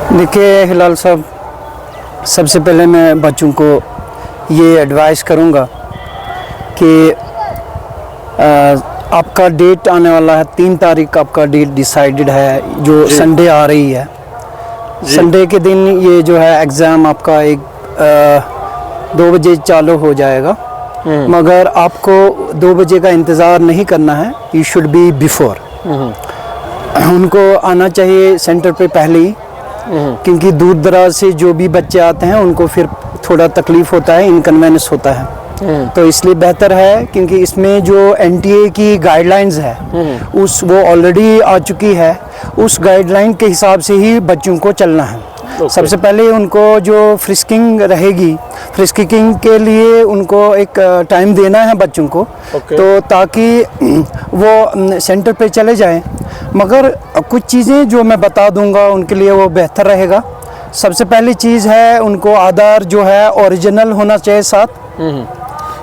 देखिए हिलाल साहब, सबसे पहले मैं बच्चों को ये एडवाइस करूँगा कि आपका डेट आने वाला है 3 तारीख आपका डेट डिसाइडेड है, जो संडे आ रही है। संडे के दिन ये जो है एग्ज़ाम आपका 2 बजे चालू हो जाएगा, मगर आपको 2 बजे का इंतज़ार नहीं करना है। You should be before. उनको आना चाहिए सेंटर पे पहले ही, क्योंकि दूर दराज से जो भी बच्चे आते हैं उनको फिर थोड़ा तकलीफ़ होता है, इनकन्वीनियंस होता है। तो इसलिए बेहतर है, क्योंकि इसमें जो एनटीए की गाइडलाइंस है वो ऑलरेडी आ चुकी है। उस गाइडलाइन के हिसाब से ही बच्चों को चलना है। सबसे पहले उनको जो फ्रिस्किंग रहेगी, फ्रिस्किंग के लिए उनको एक टाइम देना है बच्चों को, तो ताकि वो सेंटर पे चले जाएं। मगर कुछ चीज़ें जो मैं बता दूंगा उनके लिए वो बेहतर रहेगा। सबसे पहली चीज़ है, उनको आधार जो है ओरिजिनल होना चाहिए साथ,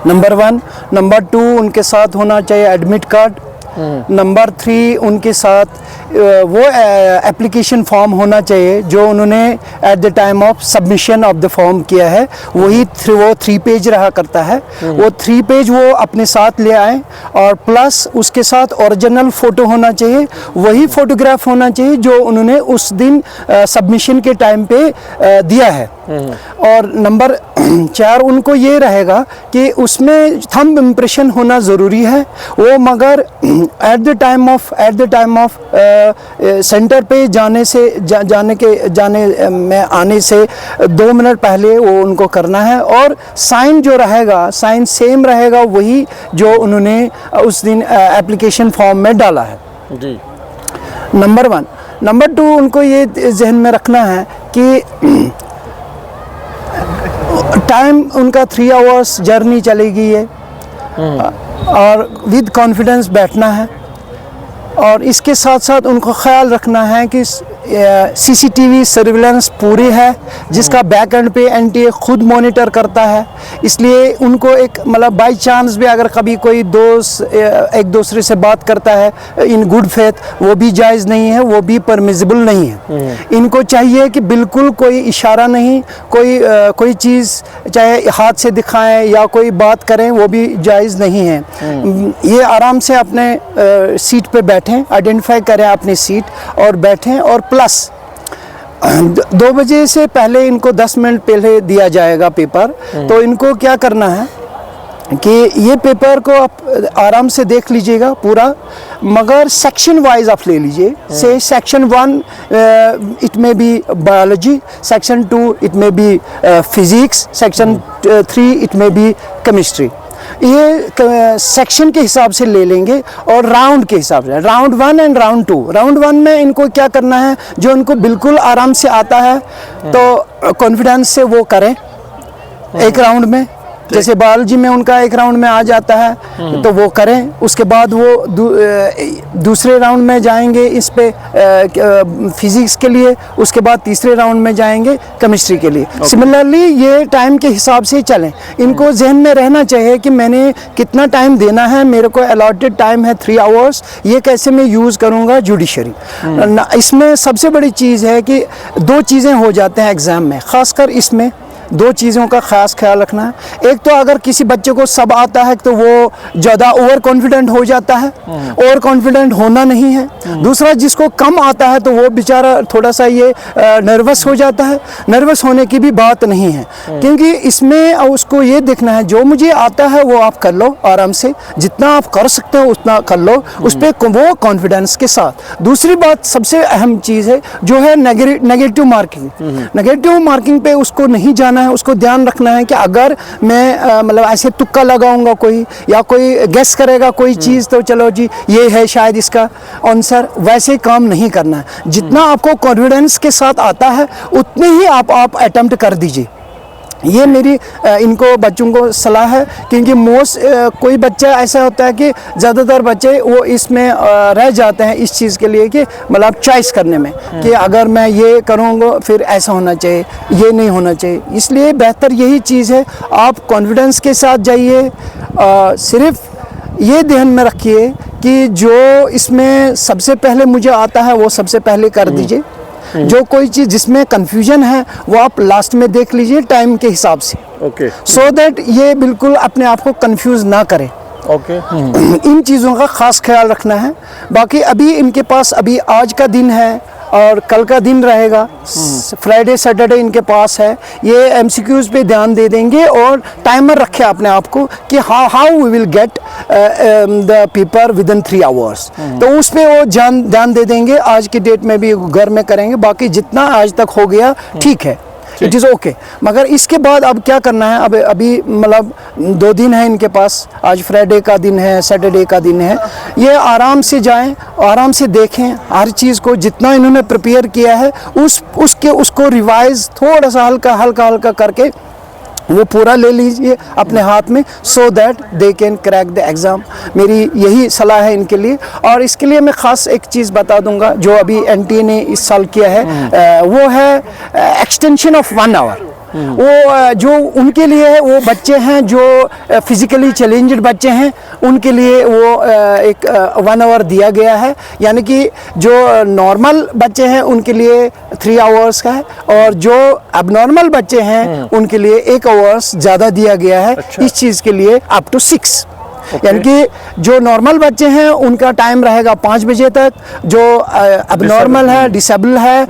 नंबर 1। नंबर 2 उनके साथ होना चाहिए एडमिट कार्ड। नंबर 3 उनके साथ वो एप्लीकेशन फॉर्म होना चाहिए जो उन्होंने at the time of submission of the form किया है। वो 3 पेज रहा करता है। वो 3 पेज वो अपने साथ ले आए, और प्लस उसके साथ ओरिजिनल फ़ोटो होना चाहिए। वही फ़ोटोग्राफ होना चाहिए जो उन्होंने उस दिन सबमिशन के टाइम पे दिया है। और नंबर 4 उनको ये रहेगा कि उसमें थंब इम्प्रेशन होना ज़रूरी है वो, मगर at the time of centre पे जाने में आने से 2 मिनट पहले वो उनको करना है। और साइन जो रहेगा, साइन सेम रहेगा वही जो उन्होंने उस दिन एप्लीकेशन फॉर्म में डाला है जी। नंबर 1। नंबर 2 उनको ये जहन में रखना है कि टाइम उनका 3 आवर्स जर्नी चलेगी है, और विद कॉन्फिडेंस बैठना है। और इसके साथ साथ उनको ख्याल रखना है कि सीसीटीवी सर्विलेंस पूरी है, जिसका बैक एंड पे एनटीए खुद मॉनिटर करता है। इसलिए उनको एक मतलब बाई चांस भी अगर कभी कोई दोस्त एक दूसरे से बात करता है इन गुड फेथ, वो भी जायज़ नहीं है, वो भी परमिसिबल नहीं है। इनको चाहिए कि बिल्कुल कोई इशारा नहीं, कोई चीज़ चाहे हाथ से दिखाएं या कोई बात करें, वो भी जायज़ नहीं है। ये आराम से अपने सीट पे बैठें, आइडेंटिफाई करें अपनी सीट और बैठें। और प्लस 2 बजे से पहले इनको 10 मिनट पहले दिया जाएगा पेपर। तो इनको क्या करना है कि ये पेपर को आप आराम से देख लीजिएगा पूरा, मगर सेक्शन वाइज आप ले लीजिए। से सेक्शन 1 इट में बी बायोलॉजी, सेक्शन 2 इट में बी फिजिक्स, सेक्शन 3 इट में बी केमिस्ट्री। ये सेक्शन के हिसाब से ले लेंगे, और राउंड के हिसाब से राउंड 1 एंड राउंड 2। राउंड 1 में इनको क्या करना है, जो इनको बिल्कुल आराम से आता है तो कॉन्फिडेंस से वो करें एक राउंड में। जैसे बायोलॉजी में उनका एक राउंड में आ जाता है तो वो करें। उसके बाद वो दूसरे राउंड में जाएंगे इस पे फिजिक्स के लिए, उसके बाद तीसरे राउंड में जाएंगे केमिस्ट्री के लिए। सिमिलरली ये टाइम के हिसाब से चलें। इनको जहन में रहना चाहिए कि मैंने कितना टाइम देना है, मेरे को अलॉटेड टाइम है 3 आवर्स, ये कैसे मैं यूज़ करूँगा जुडिशरी। इसमें सबसे बड़ी चीज़ है कि 2 चीज़ें हो जाते हैं एग्ज़ाम में, ख़ासकर इसमें 2 चीज़ों का ख़ास ख्याल रखना है। एक तो अगर किसी बच्चे को सब आता है तो वो ज़्यादा ओवर कॉन्फिडेंट हो जाता है, ओवर कॉन्फिडेंट होना नहीं है। दूसरा, जिसको कम आता है तो वो बेचारा थोड़ा सा ये नर्वस हो जाता है। नर्वस होने की भी बात नहीं है, क्योंकि इसमें उसको ये देखना है जो मुझे आता है वो आप कर लो आराम से, जितना आप कर सकते हो उतना कर लो, उस पर वो कॉन्फिडेंस के साथ। दूसरी बात सबसे अहम चीज़ है जो है नेगेटिव मार्किंग। नेगेटिव मार्किंग पे उसको नहीं जाना है। उसको ध्यान रखना है कि अगर मैं मतलब ऐसे तुक्का लगाऊंगा कोई, या कोई गेस करेगा कोई चीज़, तो चलो जी ये है शायद इसका आंसर, वैसे काम नहीं करना है। जितना आपको कॉन्फिडेंस के साथ आता है उतने ही आप अटेम्प्ट कर दीजिए। ये मेरी इनको बच्चों को सलाह है, क्योंकि कोई बच्चा ऐसा होता है कि ज़्यादातर बच्चे वो इसमें रह जाते हैं इस चीज़ के लिए कि मतलब चॉइस करने में कि अगर मैं ये करूँगा फिर ऐसा होना चाहिए, ये नहीं होना चाहिए। इसलिए बेहतर यही चीज़ है, आप कॉन्फिडेंस के साथ जाइए। सिर्फ ये ध्यान में रखिए कि जो इसमें सबसे पहले मुझे आता है वो सबसे पहले कर दीजिए। जो कोई चीज़ जिसमें कंफ्यूजन है वो आप लास्ट में देख लीजिए टाइम के हिसाब से, ओके सो दैट ये बिल्कुल अपने आप को कंफ्यूज ना करें। ओके इन चीज़ों का ख़ास ख्याल रखना है। बाकी अभी इनके पास अभी आज का दिन है और कल का दिन रहेगा, फ्राइडे सैटरडे इनके पास है। ये एमसीक्यूज़ पे ध्यान दे देंगे और टाइमर रखे अपने आप को कि how we will get the paper within 3 hours. तो उस पर वो ध्यान दे देंगे, आज की डेट में भी घर में करेंगे। बाकी जितना आज तक हो गया ठीक है, इट इज़ ओके। मगर इसके बाद अब क्या करना है, अब अभी मतलब 2 दिन है इनके पास, आज फ्राइडे का दिन है, सैटरडे का दिन है। ये आराम से जाएं, आराम से देखें हर चीज़ को, जितना इन्होंने प्रिपेयर किया है उसको रिवाइज थोड़ा सा हल्का करके वो पूरा ले लीजिए अपने हाथ में, so that they can crack the exam. मेरी यही सलाह है इनके लिए। और इसके लिए मैं ख़ास एक चीज़ बता दूंगा जो अभी एनटीए ने इस साल किया है, वो है एक्सटेंशन ऑफ 1 आवर। वो जो उनके लिए है, वो बच्चे हैं जो फिज़िकली चैलेंज्ड बच्चे हैं, उनके लिए वो एक 1 आवर दिया गया है। यानी कि जो नॉर्मल बच्चे हैं उनके लिए 3 आवर्स का है, और जो अबनॉर्मल बच्चे हैं उनके लिए 1 आवर्स ज़्यादा दिया गया है। अच्छा। इस चीज़ के लिए अप टू 6। यानी कि जो नॉर्मल बच्चे हैं उनका टाइम रहेगा 5 बजे तक, जो अबनॉर्मल है, डिसेबल है,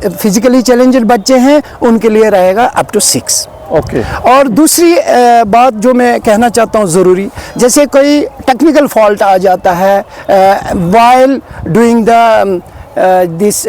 फिजिकली चैलेंज्ड बच्चे हैं, उनके लिए रहेगा अप टू 6। ओके। और दूसरी बात जो मैं कहना चाहता हूँ ज़रूरी, जैसे कोई टेक्निकल फॉल्ट आ जाता है while doing the this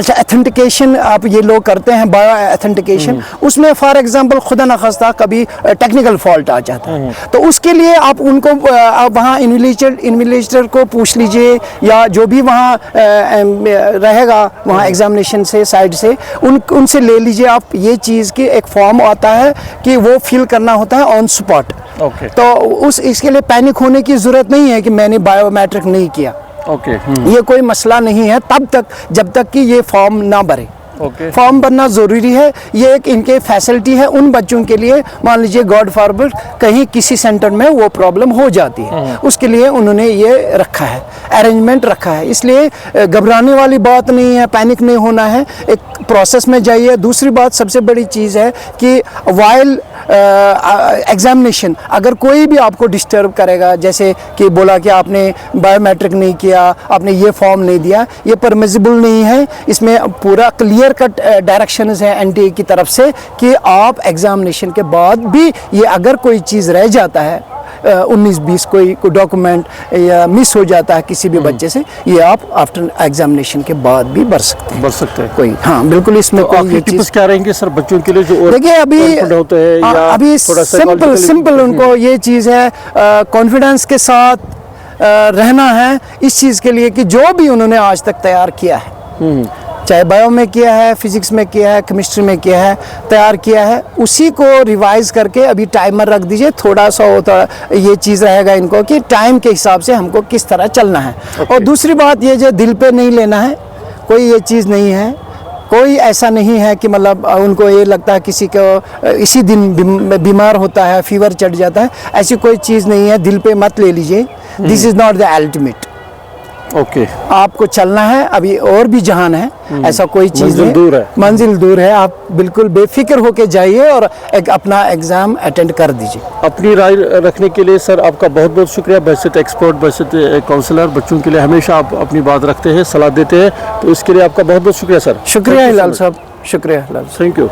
authentication, आप ये लोग करते हैं बायो ऑथेंटिकेशन, उसमें फॉर एग्जांपल खुदा न खास्ता कभी टेक्निकल फॉल्ट आ जाता है, तो उसके लिए आप उनको आप वहाँ इन्विजिलेटर को पूछ लीजिए, या जो भी वहाँ रहेगा वहाँ एग्जामिनेशन से साइड से उनसे ले लीजिए आप। ये चीज़ की एक फॉर्म आता है कि वो फिल करना होता है ऑन स्पॉट। ओके। तो इसके लिए पैनिक होने की ज़रूरत नहीं है कि मैंने बायोमेट्रिक नहीं किया। ओके। ये कोई मसला नहीं है तब तक जब तक कि ये फॉर्म ना भरे। ओके। फॉर्म भरना ज़रूरी है, ये एक इनके फैसिलिटी है उन बच्चों के लिए। मान लीजिए गॉड फॉरबिड कहीं किसी सेंटर में वो प्रॉब्लम हो जाती है, उसके लिए उन्होंने ये रखा है, अरेंजमेंट रखा है। इसलिए घबराने वाली बात नहीं है, पैनिक नहीं होना है, एक प्रोसेस में जाइए। दूसरी बात सबसे बड़ी चीज़ है कि वाइल एग्जामिनेशन अगर कोई भी आपको डिस्टर्ब करेगा, जैसे कि बोला कि आपने बायोमेट्रिक नहीं किया, आपने ये फॉर्म नहीं दिया, ये परमिसिबल नहीं है। इसमें पूरा क्लियर कट डायरेक्शंस हैं एनटीए की तरफ से कि आप एग्जामिनेशन के बाद भी ये अगर कोई चीज़ रह जाता है 19-20 कोई डॉक्यूमेंट या मिस हो जाता है किसी भी बच्चे से, ये आप आफ्टर एग्जामिनेशन के बाद भी भर सकते हैं कोई। हाँ बिल्कुल, इसमें तो कोई ये चीज़ क्या रहेंगे सर बच्चों के लिए जो देखिए अभी होते हैं, या अभी सिंपल उनको ये चीज़ है, कॉन्फिडेंस के साथ रहना है इस चीज़ के लिए कि जो भी उन्होंने आज तक तैयार किया है, चाहे बायो में किया है, फिजिक्स में किया है, केमिस्ट्री में किया है, तैयार किया है, उसी को रिवाइज करके अभी टाइमर रख दीजिए। थोड़ा सा होता ये चीज़ रहेगा इनको कि टाइम के हिसाब से हमको किस तरह चलना है। और दूसरी बात ये जो दिल पे नहीं लेना है, कोई ये चीज़ नहीं है, कोई ऐसा नहीं है कि मतलब उनको ये लगता है किसी को इसी दिन बीमार होता है, फीवर चढ़ जाता है, ऐसी कोई चीज़ नहीं है। दिल पे मत ले लीजिए, this is not the ultimate. Okay. आपको चलना है, अभी और भी जहान है, ऐसा कोई चीज़ नहीं, दूर है, मंजिल दूर है। आप बिल्कुल बेफिक्र होके जाइए और एक अपना एग्ज़ाम अटेंड कर दीजिए। अपनी राय रखने के लिए सर आपका बहुत बहुत शुक्रिया। बहसियत एक्सपर्ट, बहसियत काउंसलर, बच्चों के लिए हमेशा आप अपनी बात रखते हैं, सलाह देते हैं, तो इसके लिए आपका बहुत बहुत शुक्रिया सर। शुक्रिया हिलाल साहब, शुक्रिया हिलाल। Thank you.